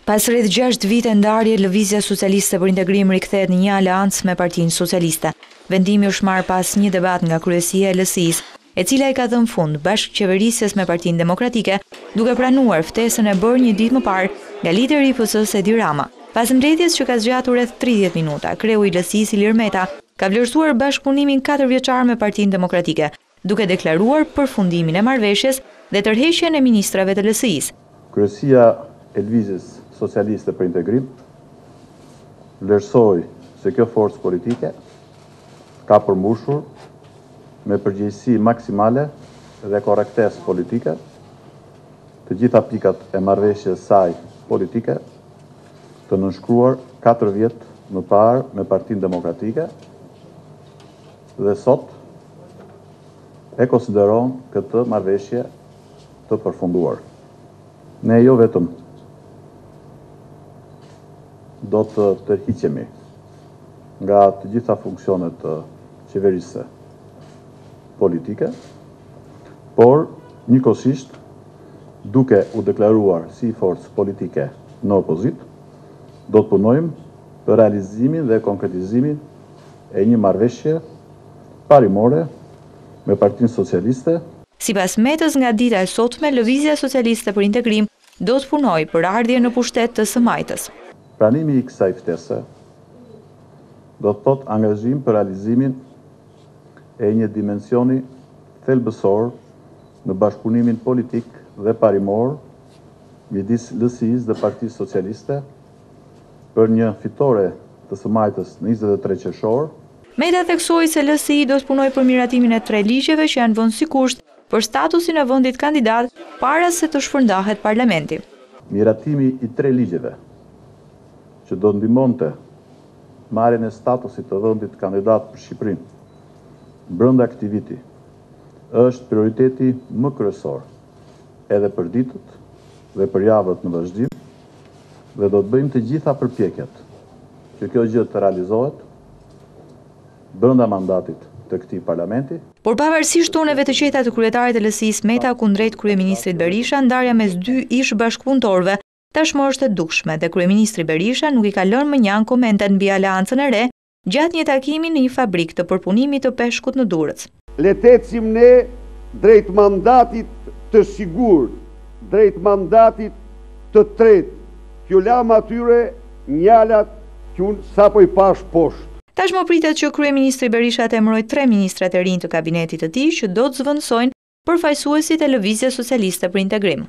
Pas rreth 6 vite ndarje, Lëvizja Socialiste për Integrim rikthehet në një aleancë me Partinë Socialiste. Vendimi është marrë pas një debat nga kryesia e LSI-s, e cila i ka dhënë fund bashkëqeverisjes me Partinë Demokratike, duke pranuar ftesën e bërë një ditë më parë nga lideri i PS-së Edi Rama. Pas mbledhjes që ka zgjatur rreth 30 minuta, kreu i LSI-s Ilir Meta ka vlerësuar bashkëpunimin 4 vjeçar me Partinë Demokratike, duke deklaruar përfundimin e marrëveshjes dhe tërheqjen e ministrave të LSI-s. Kryesia e Lëvizjes Socialiste për Integrim vlerësoi se kjo forcë politike ka përmbushur me përgjegjësi maksimale dhe korrektesë politike të gjitha pikat e marrëveshjes saj politike të nënshkruar 4 vjet më parë me Partinë Demokratike dhe sot e konsideron këtë marrëveshje të përfunduar. Ne jo vetëm do të tërhiqemi nga të gjitha funksionet të qeverisë politike, por njëkohësisht duke u deklaruar si forcë politike në opozit, do të punojmë për realizimin dhe konkretizimin e një marrëveshje parimore me Partinë Socialiste. Sipas Metës, nga dita e sotme, Lëvizja Socialiste për Integrim do të punojë për ardhjen në pushtet të së Majtës. Pranimi i kësaj ftese do të thotë angazhim për realizimin e një dimensioni thelbësor në bashkëpunimin politik dhe parimor midis LSI-s dhe Partisë Socialiste për një fitore të së Majtës në 23 qershor. Meta theksoi se LSI do të punojë për miratimin e 3 ligjeve që janë vënë si kusht për statusin e vendit kandidat para se të shpërndahet parlamenti. Miratimi i 3 ligjeve që do ndihmonte marrjen e statusit të vendit kandidat për Shqipërinë brenda këtij viti është prioriteti më kryesor edhe për ditët dhe për javët në vazhdim dhe do të bëjmë të gjitha përpjekjet që kjo gjë të realizohet brenda mandatit të këtij parlamenti. Por pavarësisht toneve të qeta të kryetarit të LSI-s Meta kundrejt kryeministrit Berisha, ndarja mes 2 ish bashkëpunëtorëve tashmë është e dukshme dhe kryeministri Berisha nuk i ka lënë më njan komentet mbi aleancën e re gjatë një takimi në një fabrikë të përpunimit të peshkut në Durrës. Le të ecim ne drejt mandatit të sigurt, drejt mandatit të tretë, që lam atyre njalat që unë sapo i pash poshtë. Tashmë pritet që kryeministri Berisha të emërojë 3 ministrat e rinj të kabinetit të tij që do të zvendësojnë përfaqësuesit e Lëvizjes Socialiste për Integrim.